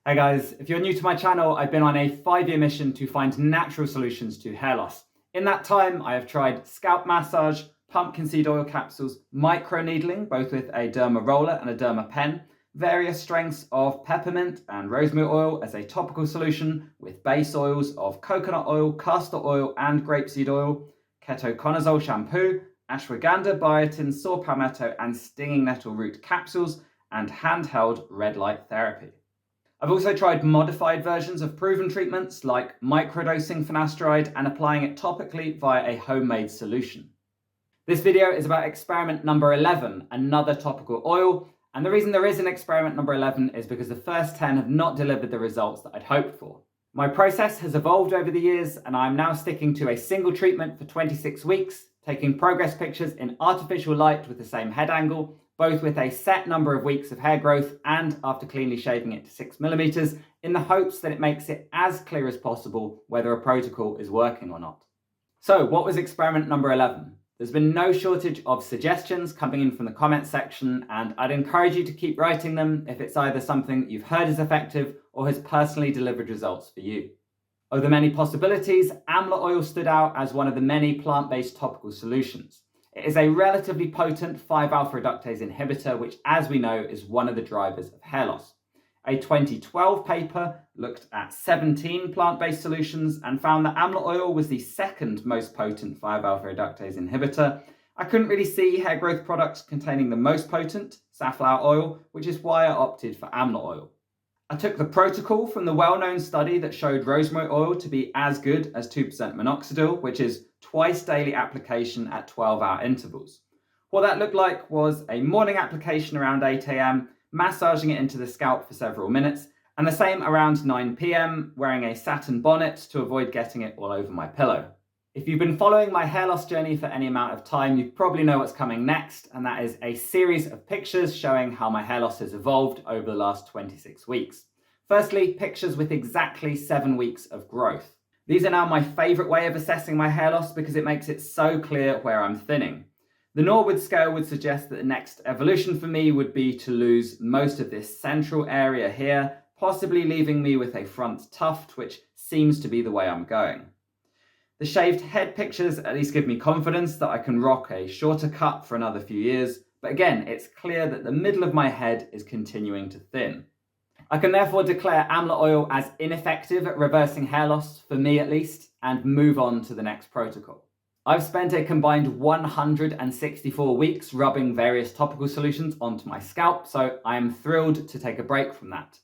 Hey guys, if you're new to my channel, I've been on a 5-year mission to find natural solutions to hair loss. In that time, I have tried scalp massage, pumpkin seed oil capsules, microneedling, both with a derma roller and a derma pen, various strengths of peppermint and rosemary oil as a topical solution, with base oils of coconut oil, castor oil, and grapeseed oil, ketoconazole shampoo, ashwagandha, biotin, saw palmetto, and stinging nettle root capsules, and handheld red light therapy. I've also tried modified versions of proven treatments like microdosing finasteride and applying it topically via a homemade solution. This video is about experiment number 11, another topical oil, and the reason there is an experiment number 11 is because the first 10 have not delivered the results that I'd hoped for. My process has evolved over the years, and I'm now sticking to a single treatment for 26 weeks, taking progress pictures in artificial light with the same head angle, both with a set number of weeks of hair growth and after cleanly shaving it to 6mm, in the hopes that it makes it as clear as possible whether a protocol is working or not. So what was experiment number 11? There's been no shortage of suggestions coming in from the comments section, and I'd encourage you to keep writing them if it's either something you've heard is effective or has personally delivered results for you. Of the many possibilities, amla oil stood out as one of the many plant-based topical solutions. It is a relatively potent 5-alpha reductase inhibitor, which, as we know, is one of the drivers of hair loss. A 2012 paper looked at 17 plant-based solutions and found that amla oil was the second most potent 5-alpha reductase inhibitor. I couldn't really see hair growth products containing the most potent, safflower oil, which is why I opted for amla oil. I took the protocol from the well-known study that showed rosemary oil to be as good as 2% minoxidil, which is twice daily application at 12-hour intervals. What that looked like was a morning application around 8 AM, massaging it into the scalp for several minutes, and the same around 9 PM, wearing a satin bonnet to avoid getting it all over my pillow. If you've been following my hair loss journey for any amount of time, you probably know what's coming next, and that is a series of pictures showing how my hair loss has evolved over the last 26 weeks. Firstly, pictures with exactly 7 weeks of growth. These are now my favourite way of assessing my hair loss because it makes it so clear where I'm thinning. The Norwood scale would suggest that the next evolution for me would be to lose most of this central area here, possibly leaving me with a front tuft, which seems to be the way I'm going. The shaved head pictures at least give me confidence that I can rock a shorter cut for another few years, but again, it's clear that the middle of my head is continuing to thin. I can therefore declare amla oil as ineffective at reversing hair loss, for me at least, and move on to the next protocol. I've spent a combined 164 weeks rubbing various topical solutions onto my scalp, so I am thrilled to take a break from that.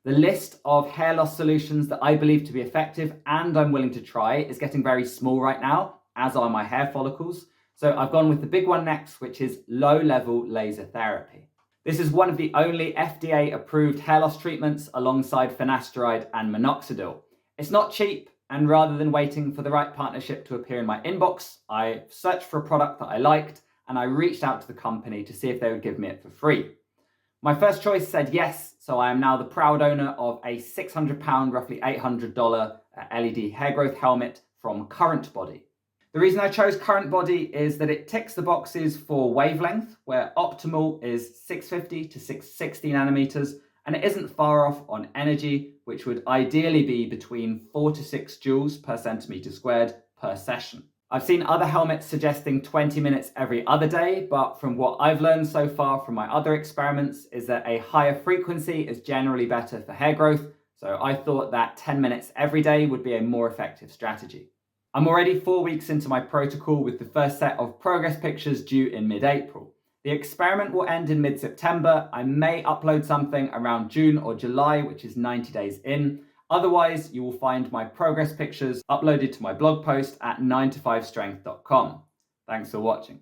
The list of hair loss solutions that I believe to be effective and I'm willing to try is getting very small right now, as are my hair follicles. So I've gone with the big one next, which is low-level laser therapy. This is one of the only FDA-approved hair loss treatments alongside Finasteride and Minoxidil. It's not cheap, and rather than waiting for the right partnership to appear in my inbox, I searched for a product that I liked and I reached out to the company to see if they would give me it for free. My first choice said yes, so I am now the proud owner of a £600, roughly $800 LED hair growth helmet from Current Body. The reason I chose Current Body is that it ticks the boxes for wavelength, where optimal is 650 to 660 nanometers, and it isn't far off on energy, which would ideally be between 4 to 6 joules per centimeter squared per session. I've seen other helmets suggesting 20 minutes every other day, but from what I've learned so far from my other experiments is that a higher frequency is generally better for hair growth, so I thought that 10 minutes every day would be a more effective strategy. I'm already 4 weeks into my protocol with the first set of progress pictures due in mid-April. The experiment will end in mid-September. I may upload something around June or July, which is 90 days in. Otherwise, you will find my progress pictures uploaded to my blog post at 9to5strength.com. Thanks for watching.